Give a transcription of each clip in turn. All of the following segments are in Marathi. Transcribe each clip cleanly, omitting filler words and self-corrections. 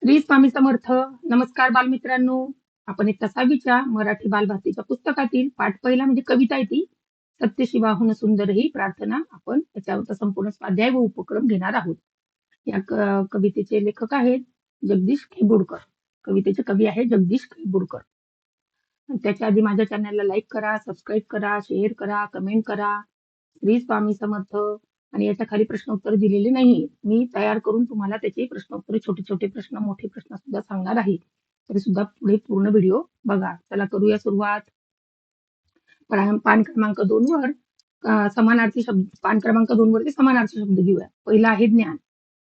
श्री स्वामी समर्थ. नमस्कार बालमित्रांनो. आपण एक तसावीच्या मराठी बालभारतीच्या पुस्तकातील पाठ पहिला म्हणजे कविता आहे ती सत्यशिवाहून सुंदर ही प्रार्थना. आपण त्याच्यावरचा संपूर्ण स्वाध्याय व उपक्रम घेणार आहोत. या कवितेचे लेखक आहेत जगदीश खेबुडकर. कवितेचे कवी आहे जगदीश खेबुडकर. त्याच्या आधी माझ्या चॅनलला लाईक करा, सबस्क्राईब करा, शेअर करा, कमेंट करा. श्री स्वामी समर्थ. आणि याच्या खाली प्रश्न उत्तर दिलेले नाही. मी तयार करून तुम्हाला त्याचे प्रश्न उत्तरे, छोटे छोटे प्रश्न, मोठे प्रश्न सुद्धा सांगणार आहे. तरी सुद्धा पुढे पूर्ण व्हिडिओ बघा. चला करूया सुरुवात. पान क्रमांक 2 वर समानार्थी शब्द, पान क्रमांक 2 वरती समानार्थी शब्द घेऊया. पहिला आहे ज्ञान.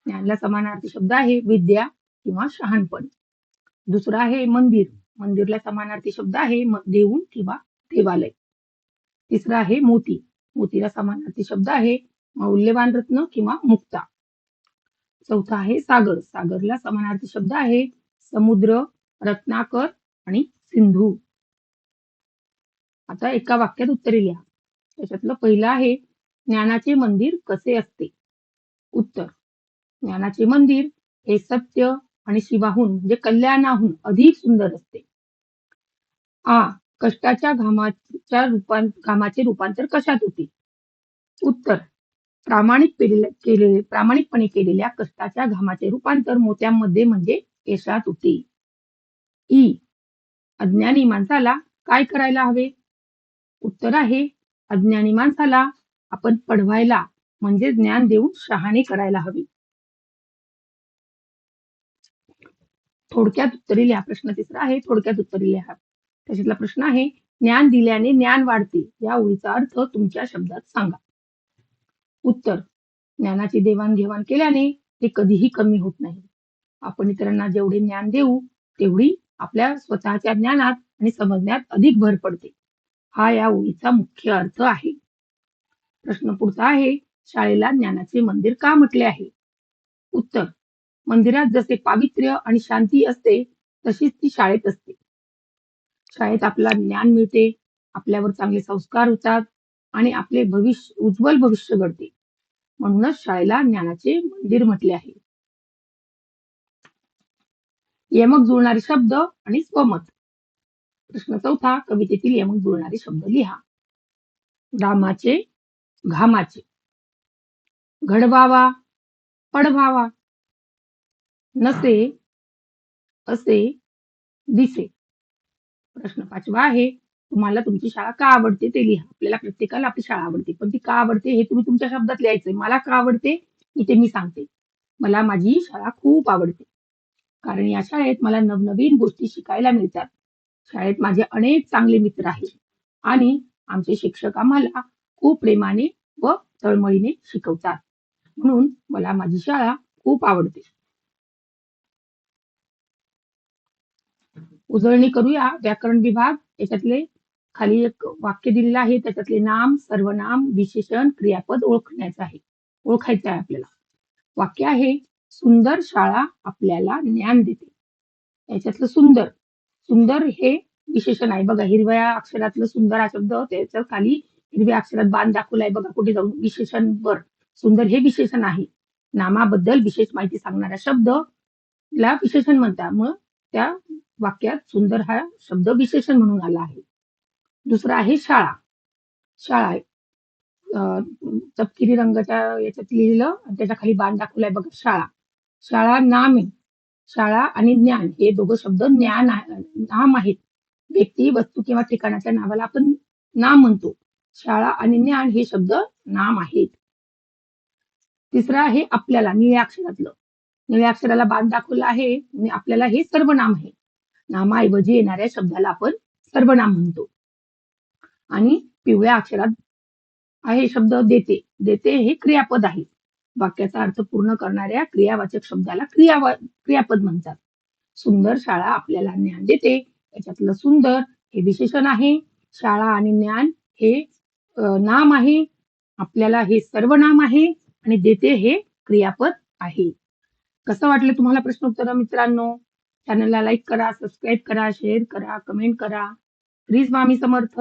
ज्ञानला समानार्थी शब्द आहे विद्या किंवा शहाणपण. दुसरा आहे मंदिर. मंदिरला समानार्थी शब्द आहे देऊळ किंवा देवालय. तिसरा आहे मोती. मोतीला समानार्थी शब्द आहे मौल्यवान रत्न किंवा मुक्ता. चौथा आहे सागर. सागरला समानार्थी शब्द आहे समुद्र, रत्नाकर आणि सिंधू. आता एका वाक्यात उत्तरे लिहा. त्याच्यातलं पहिलं आहे ज्ञानाचे मंदिर कसे असते. उत्तर: ज्ञानाचे मंदिर हे सत्य आणि शिवाहून म्हणजे कल्याणाहून अधिक सुंदर असते. कष्टाच्या घामाचे रूपांतर कशात होते. उत्तर: प्रामाणिकपणे केलेल्या कष्टाच्या घामाचे रूपांतर मोत्यांमध्ये म्हणजे यशात होते. अज्ञानी माणसाला काय करायला हवे. उत्तर आहे अज्ञानी माणसाला आपण पढवायला म्हणजे ज्ञान देऊन शहाणे करायला हवे. थोडक्यात उत्तरे लिहा. प्रश्न तिसरा आहे थोडक्यात उत्तरे लिहा. त्याच्यातला प्रश्न आहे ज्ञान दिल्याने ज्ञान वाढते. या ओळीचा अर्थ तुमच्या शब्दात सांगा. उत्तर: ज्ञानाची देवाणघेवाण केल्याने ते कधीही कमी होत नाही. आपण इतरांना जेवढे ज्ञान देऊ तेवढी आपल्या स्वतःच्या ज्ञानात आणि समजण्यात अधिक भर पडते. हा या ओळीचा मुख्य अर्थ आहे. प्रश्न पुढचा आहे शाळेला ज्ञानाचे मंदिर का म्हटले आहे. उत्तर: मंदिरात जसे पावित्र्य आणि शांती असते तशीच ती शाळेत असते. शाळेत आपल्याला ज्ञान मिळते, आपल्यावर चांगले संस्कार होतात आणि आपले उज्ज्वल भविष्य घडते. म्हणूनच शाळेला ज्ञानाचे मंदिर म्हटले आहे. यमक जुळणारे शब्द आणि स्वमत. प्रश्न चौथा कवितेतील यमक जुळणारे शब्द लिहा. दामाचे, घामाचे. घडवावा, पडवावा. नसे, असे, दिसे. प्रश्न पाचवा आहे तुम्हाला तुमची शाळा का आवडते ते लिहा. आपल्याला प्रत्येकाला आपली शाळा आवडते, पण ती का आवडते हे तुम्ही तुमच्या शब्दात लिहायचंय. मला का आवडते इथे मी सांगते. मला माझी शाळा खूप आवडते कारण या शाळेत मला नवनवीन गोष्टी शिकायला मिळतात. शाळेत माझे अनेक चांगले मित्र आहेत आणि आमचे शिक्षक आम्हाला खूप प्रेमाने व तळमळीने शिकवतात. म्हणून मला माझी शाळा खूप आवडते. उजळणी करूया. व्याकरण विभाग. याच्यातले खाली एक वाक्य दिलेलं आहे. त्याच्यातले नाम, सर्वनाम, विशेषण, क्रियापद ओळखायचं आहे आपल्याला. वाक्य आहे सुंदर शाळा आपल्याला ज्ञान देते. याच्यातलं सुंदर, सुंदर हे विशेषण आहे. बघा हिरव्या अक्षरातलं सुंदर हा शब्द त्याच्या खाली हिरव्या अक्षरात बाण दाखवलाय. बघा कुठे जाऊन विशेषण वर. सुंदर हे विशेषण आहे. नामाबद्दल विशेष माहिती सांगणारा शब्द ला विशेषण म्हणतात. मग त्या वाक्यात सुंदर हा शब्द विशेषण म्हणून आला आहे. दुसरा आहे शाळा. शाळा तपकिरी रंगाच्या याच्यात लिहिलं आणि त्याच्या खाली बाण दाखवलाय बघा शाळा. शाळा नाम आहे. शाळा आणि ज्ञान हे दोघं शब्द नाम आहेत. व्यक्ती, वस्तू किंवा ठिकाणाच्या नावाला आपण नाम म्हणतो. शाळा आणि ज्ञान हे शब्द नाम आहेत. तिसरा आहे आपल्याला. निळ्या अक्षरातलं. निळ्या अक्षराला बाण दाखवला आहे. आपल्याला हे सर्वनाम आहे. नामाऐवजी येणाऱ्या शब्दाला आपण सर्वनाम म्हणतो. आणि पिवळ्या अक्षरात आहे शब्द देते. देते हे क्रियापद आहे. वाक्याचा अर्थ पूर्ण करणाऱ्या क्रियावाचक शब्दाला क्रियापद म्हणतात. सुंदर शाळा आपल्याला ज्ञान देते. याच्यातलं सुंदर हे विशेषण आहे. शाळा आणि ज्ञान हे नाम आहे. आपल्याला हे सर्वनाम आहे आणि देते हे क्रियापद आहे. कसं वाटलं तुम्हाला प्रश्न उत्तर मित्रांनो. चॅनलला लाईक करा, सबस्क्राईब करा, शेअर करा, कमेंट करा. श्री स्वामी समर्थ.